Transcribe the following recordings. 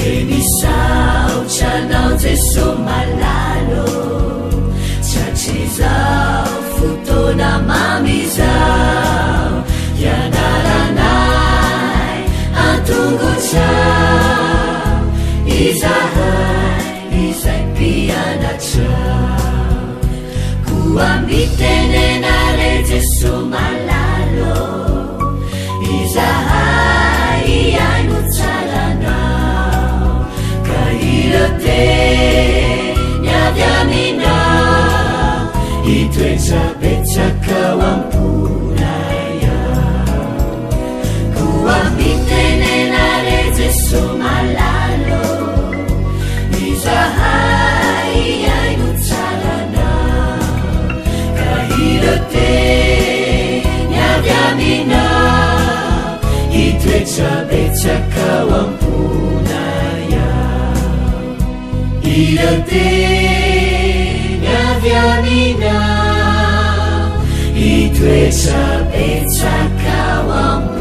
Enisaochanao Jeso malalo Chachizao futona mamizao Yanaranai antunguchao Izahai izay pianachao Kuambitenenare Jeso malalo Izahai iainuchalanao Kahirote nyavyamina Itoetra betsaka wampunaya Kuambitenenare Jeso malalo Izahai iainuchalanao Kahirote nyavyamina Itoetra betsaka wampunaya Irote nyavyamina Itoetra betsaka wampunaya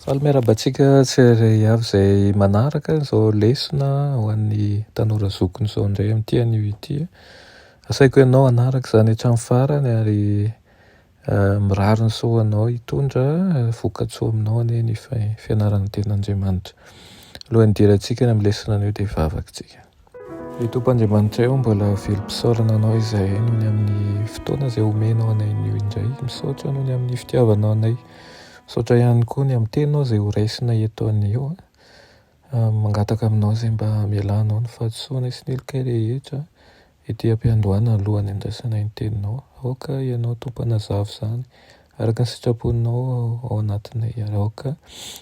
Salmerabatsika tsirairay avy izay manaraka izao lesona ho an'ny tanora zokiny izao indray amin'ity anio ity. Asaiko ianao anaraka izany hatramin'ny farany ary mirary ny soanao hitondra vokatsoa aminao anie ny fianarana tenin'Andriamanitra. Alohan'ny hidirantsika ny amin'ny lesona anio dia hivavaka-tsika. Ny Tompoandriamanitra eo mbola velom-pisaorana anao izay noho ny amin'ny fotoana izay omenao anay io indray. Misaotra noho ny amin'ny fitiavanao anay. Misaotra ihany koa ny amin'ny teninao izay ho raisina eto anio. Mangataka aminao izay mba mialanao ny fahadisoana sy ny heloka rehetra ety am-piandohana alohan'ny andrasanay ny teninao. Aoka ianao tompanazavy izany araka ny sitraponao ao anatinay. Aoka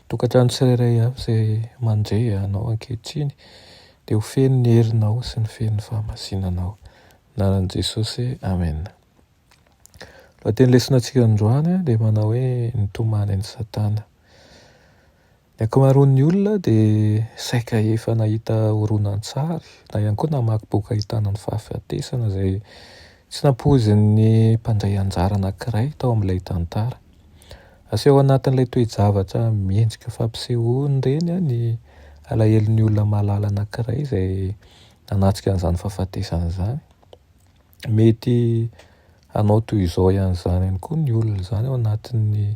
tokantrano tsirairay avy izay mandray anao ankehitriny dia ho feno ny herinao sy ny feno ny fahamasinanao. Anaran'i Jesosy, amen. Lohateny lesonantsika androany dia manao hoe nitomany ny Satana. Ny ankamaroan'ny olona dia saika efa nahita horonan-tsary na ihany koa namaky boky ahitana ny fahafatesana izay tsy nampoizin'ny mpandray anjara anankiray tao amin'ilay tantara. Aseho anatin'ilay toe-javatra miendrika fampisehoany ireny ny alahelon'ny olona mahalala anankiray izay nanatrika an'izany fahafatesana izany. Mety anao toy izao ihany izany ihany koa ny olona izany ao anatin'ny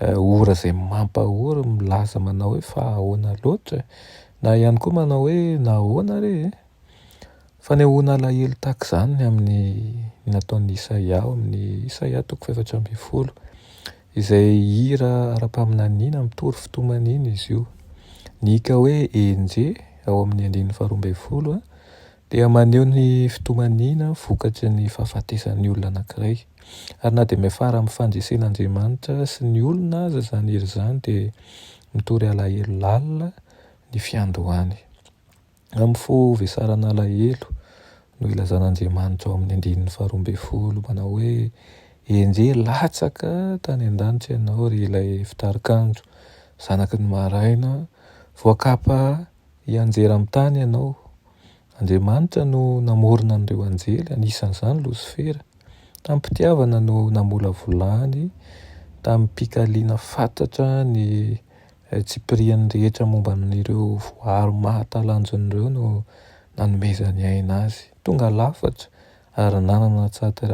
ora izay mampahora milaza manao hoe fa ahoana loatra na ihany koa manao hoe nahoana re. Fanehoana alahelo tahaka izany ny amin'ny nataon'ny Isaia amin'ny Isaia 4:20 izay hira ara-paminaniana mitory fitomanina izy io. Nika hoe enje ao amin'ny 2:12 dia maneho ny fitomanina vokatry ny fahafatesan'ny olona anankiray. Ary na dia miafara amin'ny fandresen'Andriamanitra sy ny olona aza izany hira izany dia mitory alahelo lalina ny fiandohany. Amin'ny fovesarana alahelo no ilazan'Andriamanitra ao amin'ny 2:12 manao hoe enje latsaka tany an-danitra ianao ry ilay fitarikandro zanaky ny maraina voakapa hianjera amin'ny tany ianao. Andriamanitra no namorona an'ireo anjely anisan'izany Losifera. Tamin'ny mpitiavana no namola volany, tamin'ny mpikaliana fantatra ny tsipirian'ny rehetra momba n'ireo voary mahatalanjon'ireo no nanomezany aina azy. Tonga lafatra ary nanana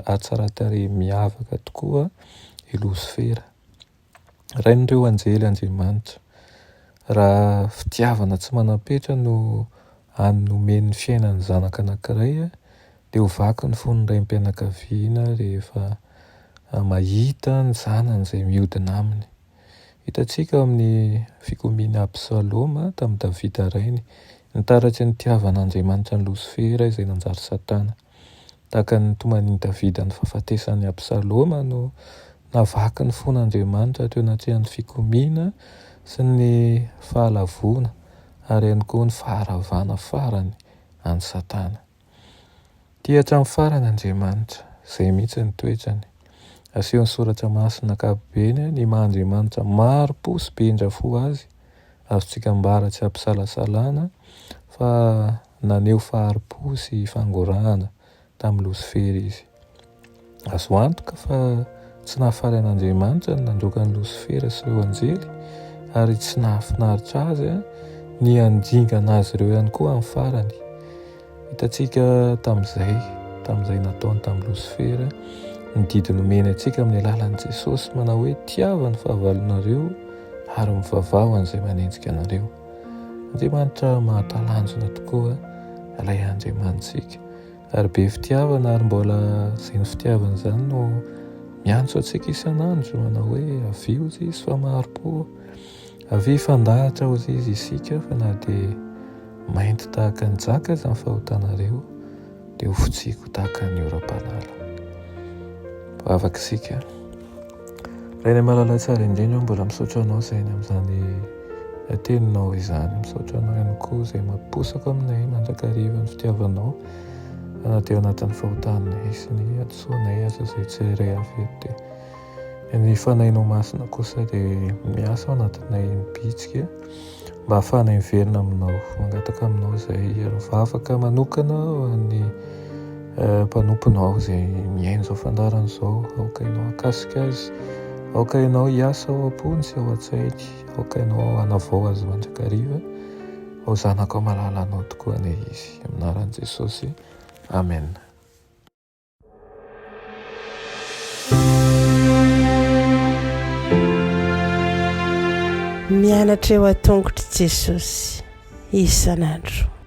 hatsaran-tarehy miavaka tokoa i Losifera. Rain'ireo anjely Andriamanitra. Raha fitiavana tsy manapetra no anomen'ny fiainan'ny zanaka anankiray dia ho vaky ny fon'ny raim-pianakaviana rehefa mahita ny zanany izay mihodina aminy. Hitantsika amin'ny fikomiana Absaloma tamin'ny Davida rainy nitaratry ny tiavan'Andriamanitra ny Losifera izay nanjary Satana. Tahaka ny toman'i Davida ny fahafatesan'ny Absaloma no navaky ny fon'Andriamanitra teo anatrehany fikomiana sy ny fahalavona ary ihany koa ny faharavana farany any Satana. Tia hatramin'ny farany Andriamanitra, izay mihitsy ny toetrany. Asehony soratra masina ankapobeny ny maha-Andriamanitra maro-po sy be indrafo azy, azontsika mbara tsy hampisalasalana fa naneho fahari-po sy fangorahana tamin'ny Losifera izy. Azo antoka fa tsy nahafaly an'Andriamanitra ny nandroaka ny Losifera sy ireo anjely, ary tsy nahafinaritra azy ny andingana azy ireo ihany koa amin'ny farany. Hitantsika tamin'izay nataony tamin'ny Losifera, ny didy nomeny antsika amin'ny alalan'i Jesosy manao hoe tiava ny fahavalonareo ary mivavao an'izay manenjika anareo. Andriamanitra mahatalanjona tokoa ilay Andriamanitsika, ary be fitiavana, ary mbola izay ny fitiavana izany no miantso antsika isan'andro manao hoe avy ozy izy fa maharo-po, avy fandahatra ozy izy isika fa na dia mainty tahaka ny jaka aza amin'ny fahotanareo dia ho fotsiko tahaka ny ora-panala. Afaka isika. Raha ny malalay tsara indrindra mbola misaotra anao izay amin'izany teninao izany, misaotra anao ihany koa izay mamposaka aminay mandrakariva ny fitiavanao na dia anatin'ny fahotanay sy ny adisoanay aza izay tsy iray avy eto. Ny fanahinao masina kosa dia miasa ao anatinay mibitsika mba hahafahanay miverina aminao, mangataka aminao izay mivavaka manokana ho an'ny mpanomponao izay miaino izao fandarana izao, aoka ianao akasika azy, aoka ianao hiasa ao am-pony sy ao an-tsainy, aoka ianao hanavao azy mandrakariva, ao zanaka ao malala anao tokoa ane izy, amin'ny anaran'i Jesosy, amen. Mianatra eo an-tongotry Jesosy isan'andro.